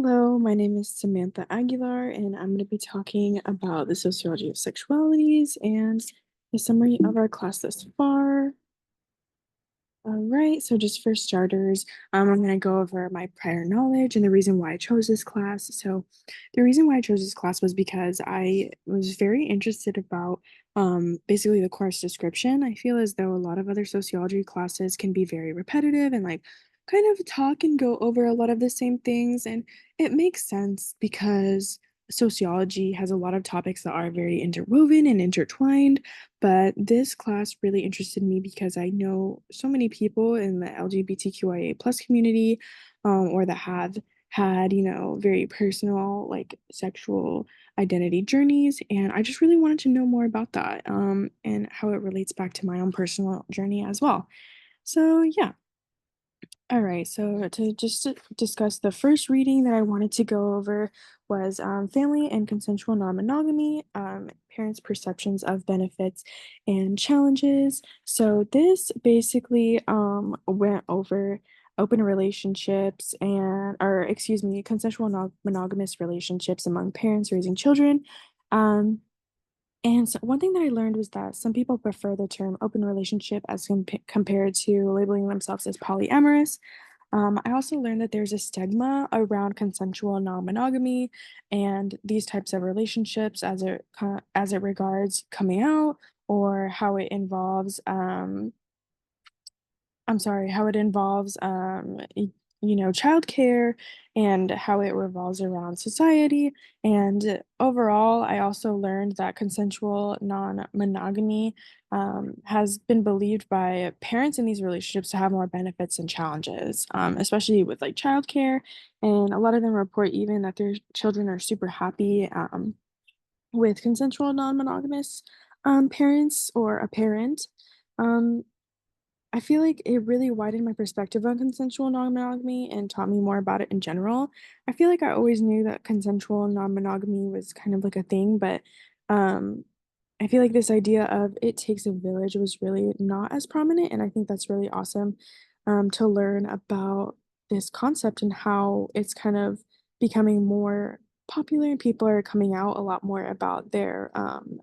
Hello, my name is Samantha Aguilar, and I'm going to be talking about the sociology of sexualities and the summary of our class thus far. All right, so just for starters, I'm going to go over my prior knowledge and the reason why I chose this class. So, the reason why I chose this class was because I was very interested about basically the course description. I feel as though a lot of other sociology classes can be very repetitive and like kind of talk and go over a lot of the same things. And it makes sense because sociology has a lot of topics that are very interwoven and intertwined. But this class really interested me because I know so many people in the LGBTQIA plus community, or that have had, very personal, like sexual identity journeys. And I just really wanted to know more about that, and how it relates back to my own personal journey as well. So, yeah. All right, so to discuss the first reading that I wanted to go over was Family and Consensual Non-Monogamy, Parents' Perceptions of Benefits and Challenges. So this basically went over open relationships or excuse me, consensual non-monogamous relationships among parents raising children. Um, and so one thing that I learned was that some people prefer the term open relationship as compared to labeling themselves as polyamorous. I also learned that there's a stigma around consensual non-monogamy and these types of relationships as it regards coming out or how it involves I'm sorry, how it involves, childcare and how it revolves around society. And overall, I also learned that consensual non-monogamy has been believed by parents in these relationships to have more benefits and challenges, especially with like childcare. And a lot of them report even that their children are super happy with consensual non-monogamous parents or a parent. Um, I feel like it really widened my perspective on consensual non-monogamy and taught me more about it in general. I feel like I always knew that consensual non-monogamy was kind of like a thing, but um, I feel like this idea of it takes a village was really not as prominent, and I think that's really awesome to learn about this concept and how it's kind of becoming more popular and people are coming out a lot more about their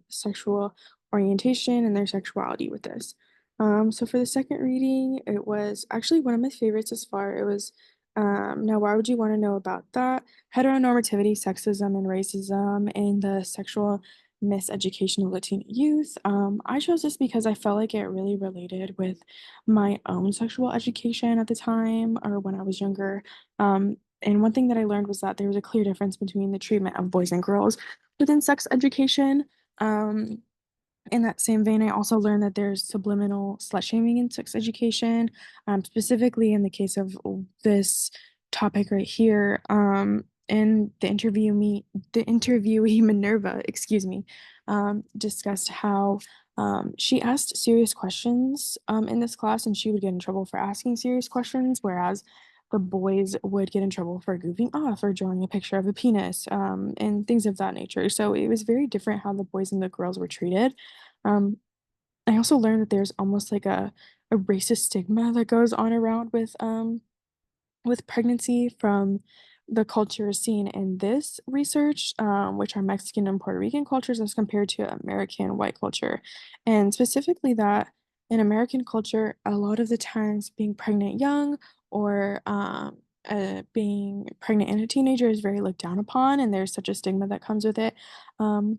sexual orientation and their sexuality with this. So for the second reading, it was actually one of my favorites as far. It was Now why would you want to know about that? Heteronormativity, sexism, and racism in the sexual miseducation of Latino youth. I chose this because I felt like it really related with my own sexual education at the time or when I was younger. And one thing that I learned was that there was a clear difference between the treatment of boys and girls within sex education. Um, in that same vein, I also learned that there's subliminal slut shaming in sex education, specifically in the case of this topic right here. And the interviewee Minerva, excuse me, discussed how she asked serious questions in this class, and she would get in trouble for asking serious questions, whereas the boys would get in trouble for goofing off or drawing a picture of a penis, and things of that nature. So it was very different how the boys and the girls were treated. Um, I also learned that there's almost like a racist stigma that goes on around with pregnancy from the culture seen in this research, which are Mexican and Puerto Rican cultures as compared to American white culture. And specifically that in American culture, a lot of the times being pregnant young or being pregnant in a teenager is very looked down upon, and there's such a stigma that comes with it. Um,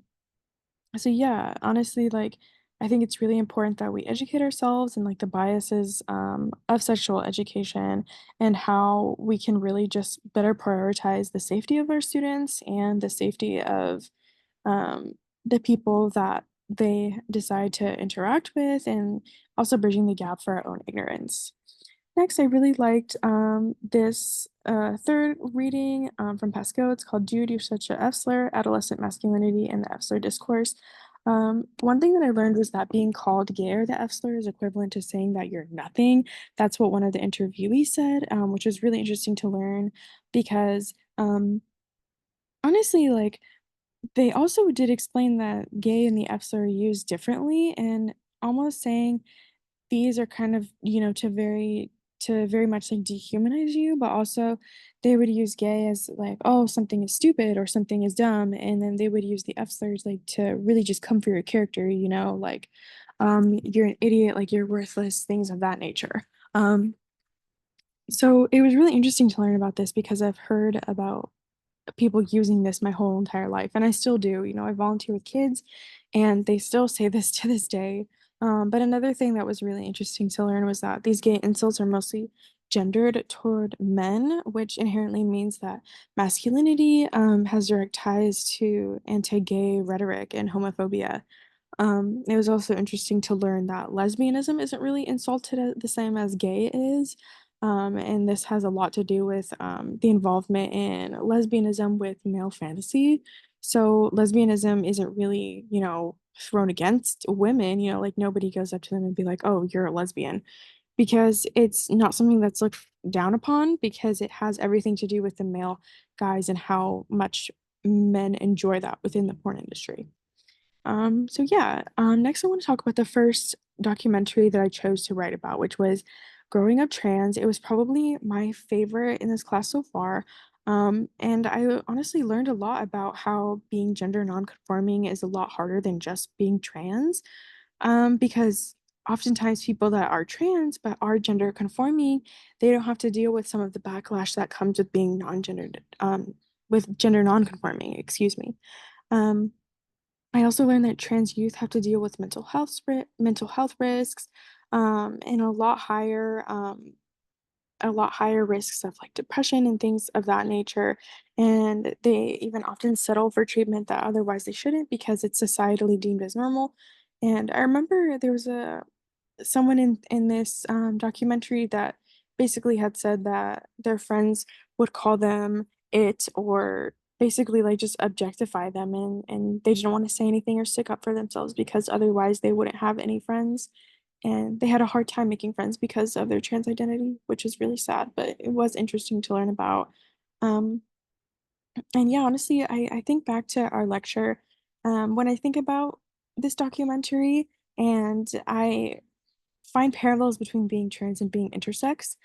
so yeah, honestly, like I think it's really important that we educate ourselves and like the biases of sexual education and how we can really just better prioritize the safety of our students and the safety of um, the people that they decide to interact with, and also bridging the gap for our own ignorance. Next, I really liked this third reading from Pascal. It's called Jude Eustacia Efsler, Adolescent Masculinity and the Efsler Discourse. One thing that I learned was that being called gay or the Efsler is equivalent to saying that you're nothing. That's what one of the interviewees said, which was really interesting to learn because honestly, like they also did explain that gay and the Efsler are used differently and almost saying these are kind of, to very to very much like dehumanize you, but also they would use gay as like, oh, something is stupid or something is dumb, and then they would use the F slurs like to really just come for your character, like, you're an idiot, like you're worthless, things of that nature. So it was really interesting to learn about this because I've heard about people using this my whole entire life, and I still do. I volunteer with kids, and they still say this to this day. But another thing that was really interesting to learn was that these gay insults are mostly gendered toward men, which inherently means that masculinity has direct ties to anti-gay rhetoric and homophobia. It was also interesting to learn that lesbianism isn't really insulted the same as gay is. And this has a lot to do with the involvement in lesbianism with male fantasy. So lesbianism isn't really, thrown against women, like nobody goes up to them and be like, oh, you're a lesbian, because it's not something that's looked down upon because it has everything to do with the male guys and how much men enjoy that within the porn industry. So yeah, next I want to talk about the first documentary that I chose to write about, which was Growing Up Trans. It was probably my favorite in this class so far. And I honestly learned a lot about how being gender nonconforming is a lot harder than just being trans. Because oftentimes people that are trans but are gender conforming, they don't have to deal with some of the backlash that comes with being non-gendered, with gender nonconforming, excuse me. Um, I also learned that trans youth have to deal with mental health risks, and a lot higher risks of like depression and things of that nature. And they even often settle for treatment that otherwise they shouldn't because it's societally deemed as normal. And I remember there was a someone in this documentary that basically had said that their friends would call them it, or basically like just objectify them, and they didn't want to say anything or stick up for themselves because otherwise they wouldn't have any friends, and they had a hard time making friends because of their trans identity, which is really sad, but it was interesting to learn about. um and yeah, honestly, I think back to our lecture, when I think about this documentary, and I find parallels between being trans and being intersex.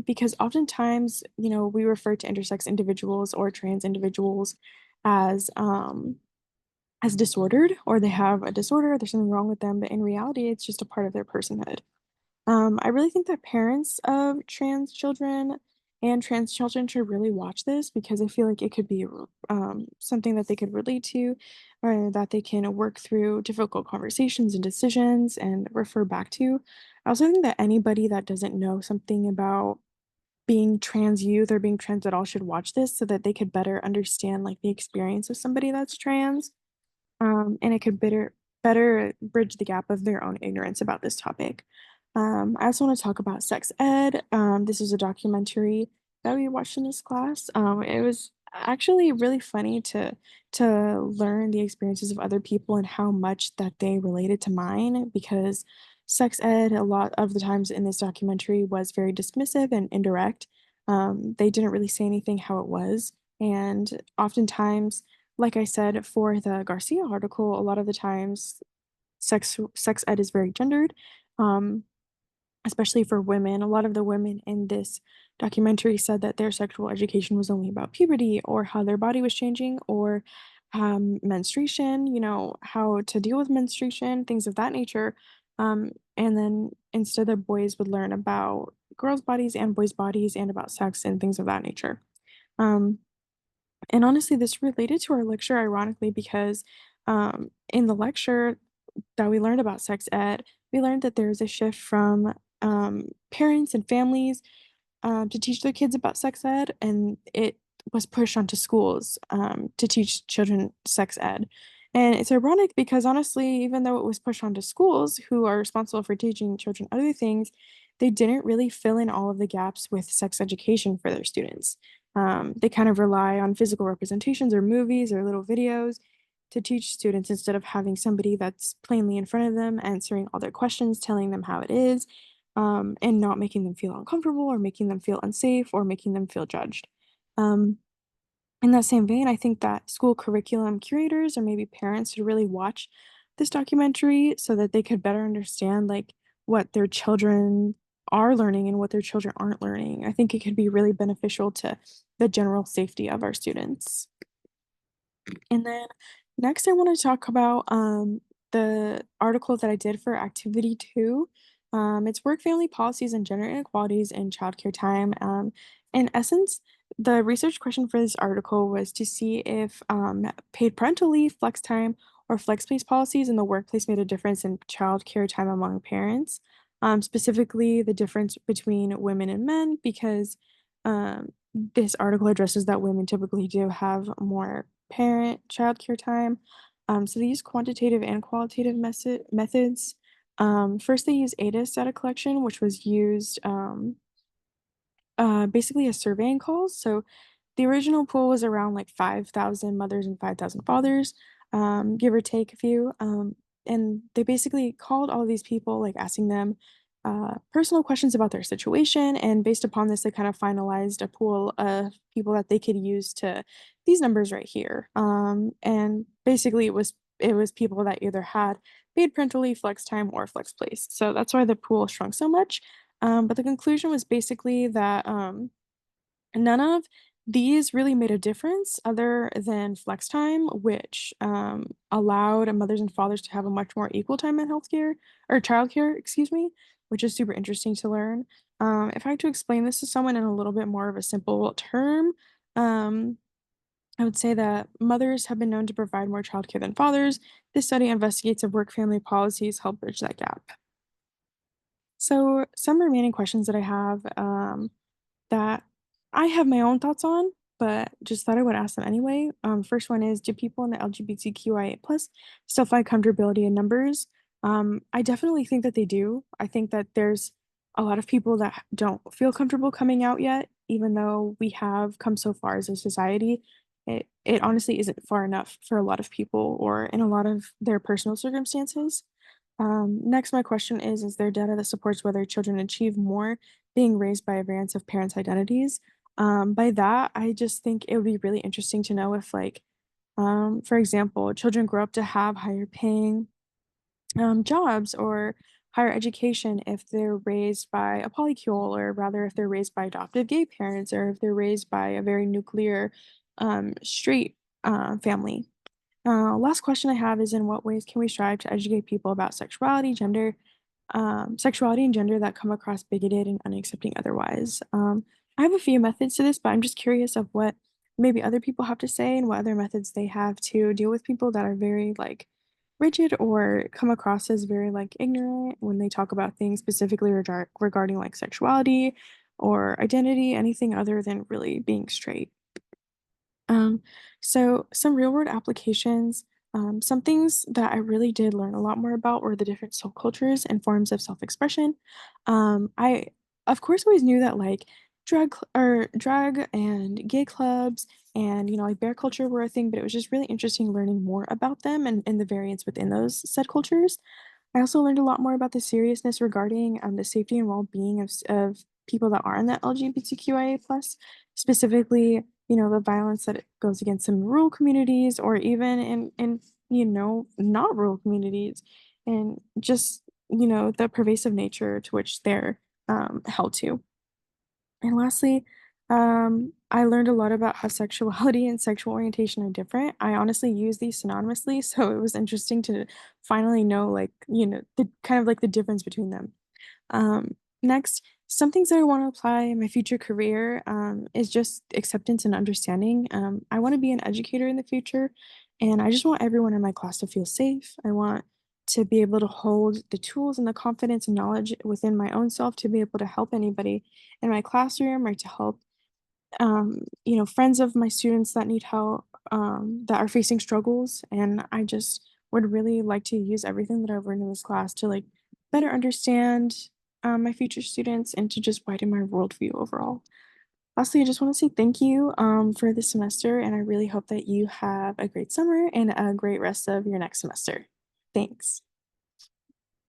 Because oftentimes, we refer to intersex individuals or trans individuals as as disordered, or they have a disorder, there's something wrong with them, but in reality, it's just a part of their personhood. I really think that parents of trans children and trans children should really watch this because I feel like it could be something that they could relate to, or that they can work through difficult conversations and decisions and refer back to. I also think that anybody that doesn't know something about being trans youth or being trans at all should watch this so that they could better understand like the experience of somebody that's trans, and it could better bridge the gap of their own ignorance about this topic. I also want to talk about sex ed. This is a documentary that we watched in this class. It was actually really funny to learn the experiences of other people and how much that they related to mine, because sex ed a lot of the times in this documentary was very dismissive and indirect. They didn't really say anything how it was, and oftentimes, like I said, for the Garcia article, a lot of the times sex ed is very gendered, um, especially for women. A lot of the women in this documentary said that their sexual education was only about puberty or how their body was changing, or menstruation, how to deal with menstruation, things of that nature. And then instead, the boys would learn about girls' bodies and boys' bodies and about sex and things of that nature. Um, and honestly, this related to our lecture, ironically, because in the lecture that we learned about sex ed, we learned that there's a shift from parents and families to teach their kids about sex ed, and it was pushed onto schools to teach children sex ed. And it's ironic because honestly, even though it was pushed onto schools who are responsible for teaching children other things, they didn't really fill in all of the gaps with sex education for their students. They kind of rely on physical representations or movies or little videos to teach students instead of having somebody that's plainly in front of them answering all their questions, telling them how it is, and not making them feel uncomfortable or making them feel unsafe or making them feel judged. Um, in that same vein, I think that school curriculum curators or maybe parents should really watch this documentary so that they could better understand like what their children are learning and what their children aren't learning. I think it could be really beneficial to the general safety of our students. And then next, I want to talk about the article that I did for activity two. It's work family policies and gender inequalities in childcare time. In essence, the research question for this article was to see if paid parental leave, flex time, or flex space policies in the workplace made a difference in childcare time among parents. Specifically, the difference between women and men, because this article addresses that women typically do have more parent childcare time. So they use quantitative and qualitative methods. First, they use ADIS data collection, which was used basically as surveying calls. So the original pool was around like 5,000 mothers and 5,000 fathers, give or take a few. And they basically called all these people, like asking them personal questions about their situation. And based upon this, they kind of finalized a pool of people that they could use to these numbers right here. And basically, it was people that either had paid parental leave, flex time, or flex place. So that's why the pool shrunk so much. But the conclusion was basically that none of these really made a difference other than flex time, which allowed mothers and fathers to have a much more equal time in healthcare or childcare, excuse me, which is super interesting to learn. If I had to explain this to someone in a little bit more of a simple term, um, I would say that mothers have been known to provide more childcare than fathers. This study investigates if work family policies help bridge that gap. So, some remaining questions that I have. That I have my own thoughts on, but just thought I would ask them anyway. First one is, do people in the LGBTQIA plus still find comfortability in numbers? I definitely think that they do. I think that there's a lot of people that don't feel comfortable coming out yet, even though we have come so far as a society. It honestly isn't far enough for a lot of people or in a lot of their personal circumstances. Next, my question is there data that supports whether children achieve more being raised by a variance of parents' identities? By that, I just think it would be really interesting to know if, like, for example, children grow up to have higher paying jobs or higher education if they're raised by a polycule, or rather, if they're raised by adoptive gay parents, or if they're raised by a very nuclear straight family. Last question I have is, in what ways can we strive to educate people about sexuality and gender that come across bigoted and unaccepting otherwise? I have a few methods to this, but I'm just curious of what maybe other people have to say and what other methods they have to deal with people that are very like rigid or come across as very like ignorant when they talk about things specifically regarding like sexuality or identity, anything other than really being straight. Um, so some real world applications, some things that I really did learn a lot more about were the different subcultures and forms of self-expression. I, of course, always knew that like drag and gay clubs and like bear culture were a thing, but it was just really interesting learning more about them and the variance within those subcultures. I also learned a lot more about the seriousness regarding the safety and well-being of people that are in the LGBTQIA plus, specifically, the violence that it goes against some rural communities or even in not rural communities, and just the pervasive nature to which they're held to. And lastly, I learned a lot about how sexuality and sexual orientation are different. I honestly use these synonymously, so it was interesting to finally know, like, the kind of like the difference between them. Next, some things that I want to apply in my future career is just acceptance and understanding. I want to be an educator in the future, and I just want everyone in my class to feel safe. I want to be able to hold the tools and the confidence and knowledge within my own self to be able to help anybody in my classroom or to help friends of my students that need help, that are facing struggles. And I just would really like to use everything that I've learned in this class to like better understand my future students and to just widen my worldview overall. Lastly, I just want to say thank you for this semester, and I really hope that you have a great summer and a great rest of your next semester. Thanks.